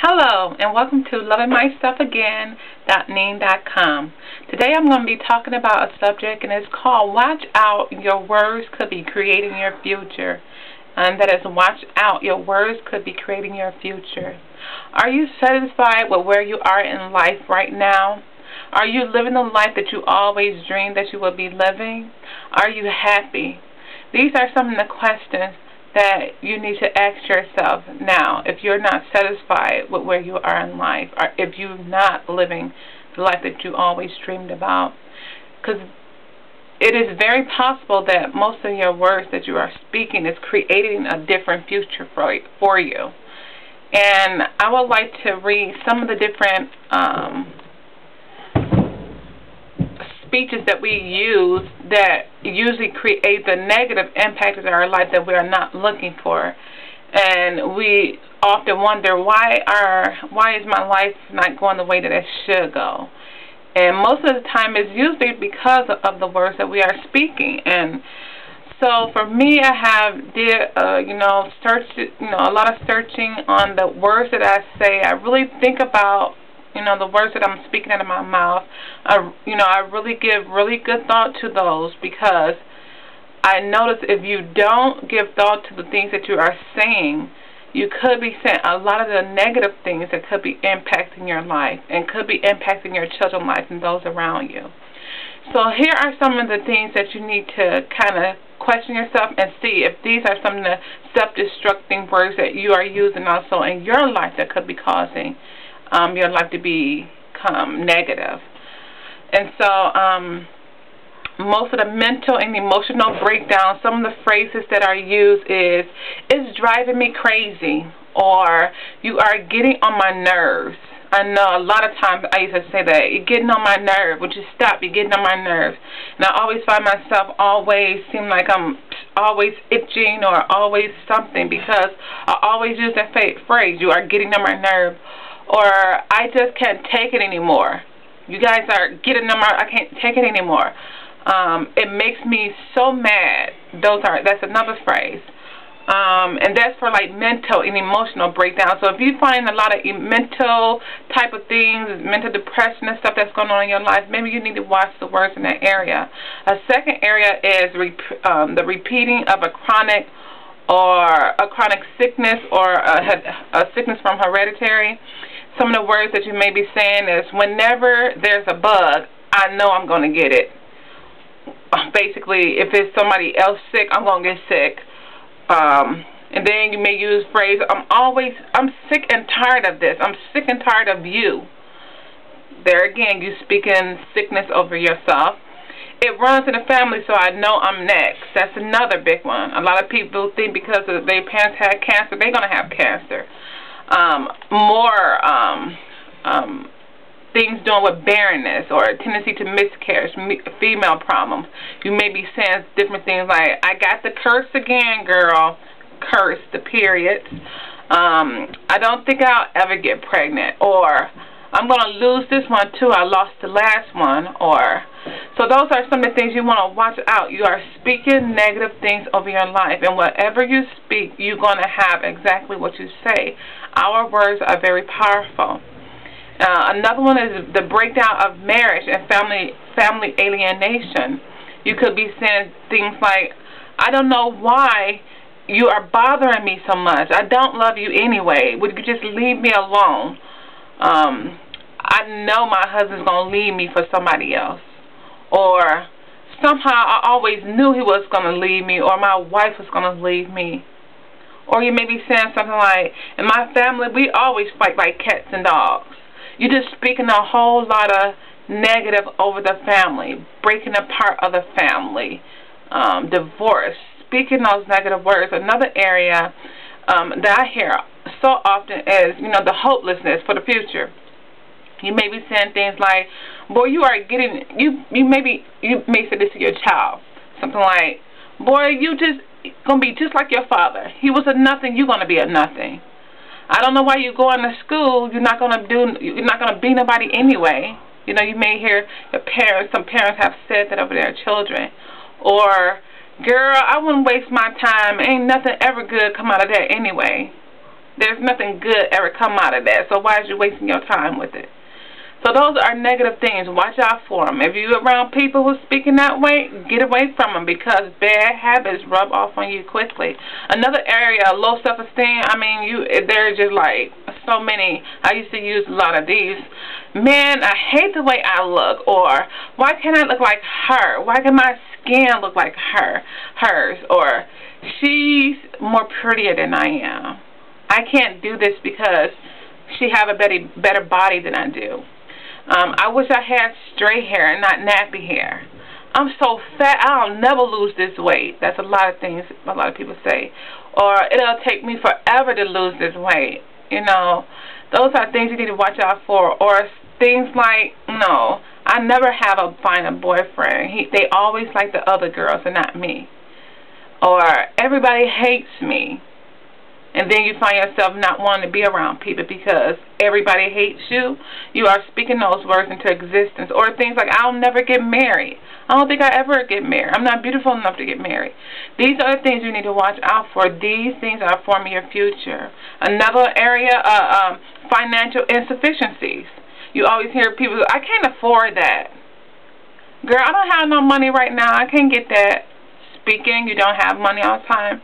Hello, and welcome to lovingmyselfagain.ning.com. Today I'm going to be talking about a subject, and it's called Watch Out, Your Words Could Be Creating Your Future. And that is, watch out, your words could be creating your future. Are you satisfied with where you are in life right now? Are you living the life that you always dreamed that you would be living? Are you happy? These are some of the questions that you need to ask yourself now if you're not satisfied with where you are in life, or if you're not living the life that you always dreamed about. Because it is very possible that most of your words that you are speaking is creating a different future for you. And I would like to read some of the different speeches that we use that usually create the negative impact of our life that we are not looking for. And we often wonder, why is my life not going the way that it should go? And most of the time it's usually because of the words that we are speaking. And so for me, I did a lot of searching on the words that I say. I really think about the words that I'm speaking out of my mouth. I really give really good thought to those, because I notice if you don't give thought to the things that you are saying, you could be saying a lot of the negative things that could be impacting your life and could be impacting your children's life and those around you. So here are some of the things that you need to kind of question yourself and see if these are some of the self-destructing words that you are using also in your life that could be causing your life to become negative. And so most of the mental and emotional breakdown, some of the phrases that are used is, "It's driving me crazy," or "You are getting on my nerves." I know a lot of times I used to say that, "You're getting on my nerves. Would you stop? You're getting on my nerves." And I always find myself seem like I'm always itching or always something, because I always use that phrase, "You are getting on my nerves," or "I just can't take it anymore. You guys are getting on my, I can't take it anymore. It makes me so mad." That's another phrase. And that's for like mental and emotional breakdown. So if you find a lot of mental type of things, mental depression and stuff that's going on in your life, maybe you need to watch the words in that area. A second area is the repeating of a chronic sickness, or a sickness from hereditary. Some of the words that you may be saying is, "Whenever there's a bug, I know I'm going to get it." Basically, if it's somebody else sick, I'm going to get sick. And then you may use phrase, I'm sick and tired of this. I'm sick and tired of you. There again, you speaking sickness over yourself. "It runs in the family, so I know I'm next." That's another big one. A lot of people think because their parents had cancer, they're going to have cancer. Things doing with barrenness or a tendency to miscarriage, female problems. You may be saying different things like, "I got the curse again, girl." Curse, the periods. "I don't think I'll ever get pregnant," or "I'm going to lose this one too. I lost the last one." So those are some of the things you want to watch out. You are speaking negative things over your life, and whatever you speak, you're going to have exactly what you say. Our words are very powerful. Another one is the breakdown of marriage and family alienation. You could be saying things like, "I don't know why you are bothering me so much. I don't love you anyway. Would you just leave me alone? I know my husband's going to leave me for somebody else." Or, "Somehow I always knew he was going to leave me," or "My wife was going to leave me." Or you may be saying something like, "In my family, we always fight like cats and dogs." You're just speaking a whole lot of negative over the family, breaking apart of the family, divorce, speaking those negative words. Another area that I hear so often is, the hopelessness for the future. You may be saying things like, "Boy, you may say this to your child. Something like, "Boy, you just gonna be just like your father. He was a nothing, you're gonna be a nothing. I don't know why you going to school. You're not gonna be nobody anyway." You may hear some parents have said that over their children. Or, "Girl, I wouldn't waste my time. Ain't nothing ever good come out of that anyway." there's nothing good ever come out of that. So why is you wasting your time with it? So those are negative things. Watch out for them. If you're around people who are speaking that way, get away from them, because bad habits rub off on you quickly. Another area, low self-esteem. I mean, there's just like so many. I used to use a lot of these. Man, I hate the way I look, or why can't I look like her? Why can my skin look like hers? Or she's more prettier than I am. I can't do this because she have a better body than I do. I wish I had straight hair and not nappy hair. I'm so fat, I'll never lose this weight. That's a lot of things a lot of people say. Or it'll take me forever to lose this weight. You know, those are things you need to watch out for. Or things like, no, I never find a boyfriend. They always like the other girls and not me. Or everybody hates me. And then you find yourself not wanting to be around people because everybody hates you. You are speaking those words into existence. Or things like, I'll never get married. I don't think I ever get married. I'm not beautiful enough to get married. These are the things you need to watch out for. These things are forming your future. Another area, financial insufficiencies. You always hear people, I can't afford that. Girl, I don't have no money right now. I can't get that. Speaking, you don't have money all the time.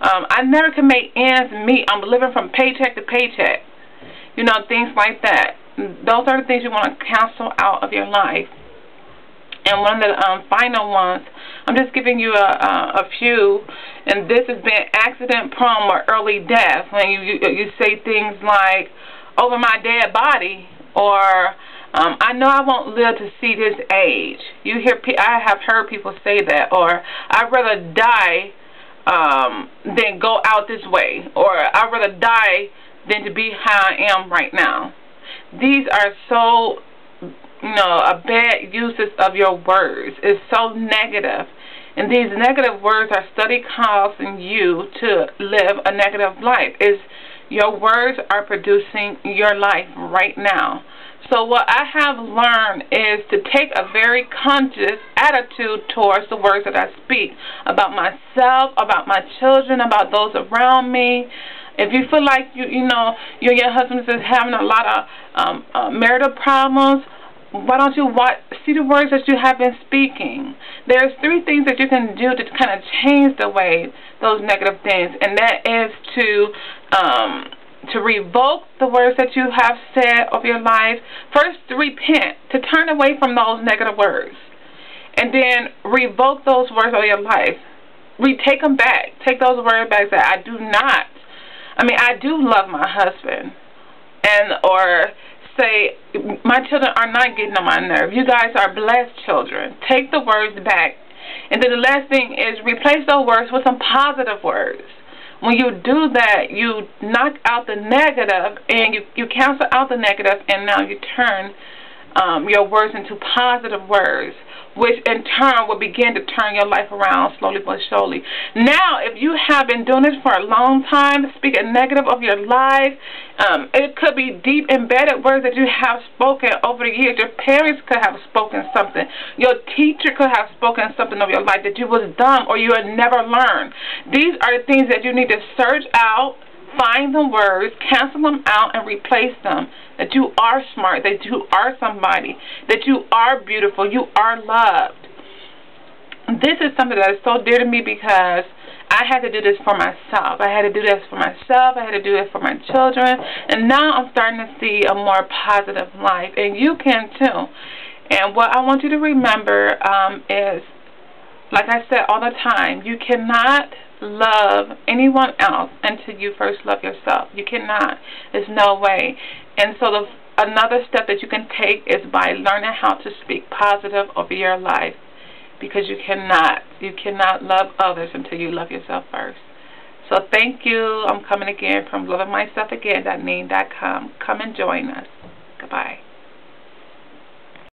I never can make ends meet. I'm living from paycheck to paycheck. You know, things like that. Those are the things you want to cancel out of your life. And one of the final ones, I'm just giving you a few, and this has been accident prone or early death. When you say things like, over my dead body, or I know I won't live to see this age. I have heard people say that. Or I'd rather die than go out this way, or I'd rather die than to be how I am right now. These are so, bad uses of your words. It's so negative. And these negative words are study causing you to live a negative life. Your words are producing your life right now. So what I have learned is to take a very conscious attitude towards the words that I speak, about myself, about my children, about those around me. If you feel like you and your husband is having a lot of marital problems, why don't you see the words that you have been speaking? There's 3 things that you can do to kind of change the way those negative things, and that is to revoke the words that you have said of your life. First, to repent, to turn away from those negative words, and then revoke those words of your life. Take them back. Take those words back. Say, I do love my husband, or say, my children are not getting on my nerve. You guys are blessed children. Take the words back. And then the last thing is replace those words with some positive words. When you do that, you knock out the negative, and you cancel out the negative, and now you turn your words into positive words, which in turn will begin to turn your life around slowly but surely. Now, if you have been doing this for a long time, speaking negative of your life, it could be deep embedded words that you have spoken over the years. Your parents could have spoken something. Your teacher could have spoken something of your life that you was dumb or you had never learned. These are the things that you need to search out, find the words, cancel them out, and replace them. That you are smart, that you are somebody, that you are beautiful, you are loved. This is something that is so dear to me because I had to do this for myself. I had to do this for myself. I had to do this for my children. And now I'm starting to see a more positive life. And you can too. And what I want you to remember is, like I said all the time, you cannot love anyone else until you first love yourself. You cannot. There's no way. And so another step that you can take is by learning how to speak positive over your life, because you cannot love others until you love yourself first. So thank you. I'm coming again from lovingmyselfagain.com. Come and join us. Goodbye.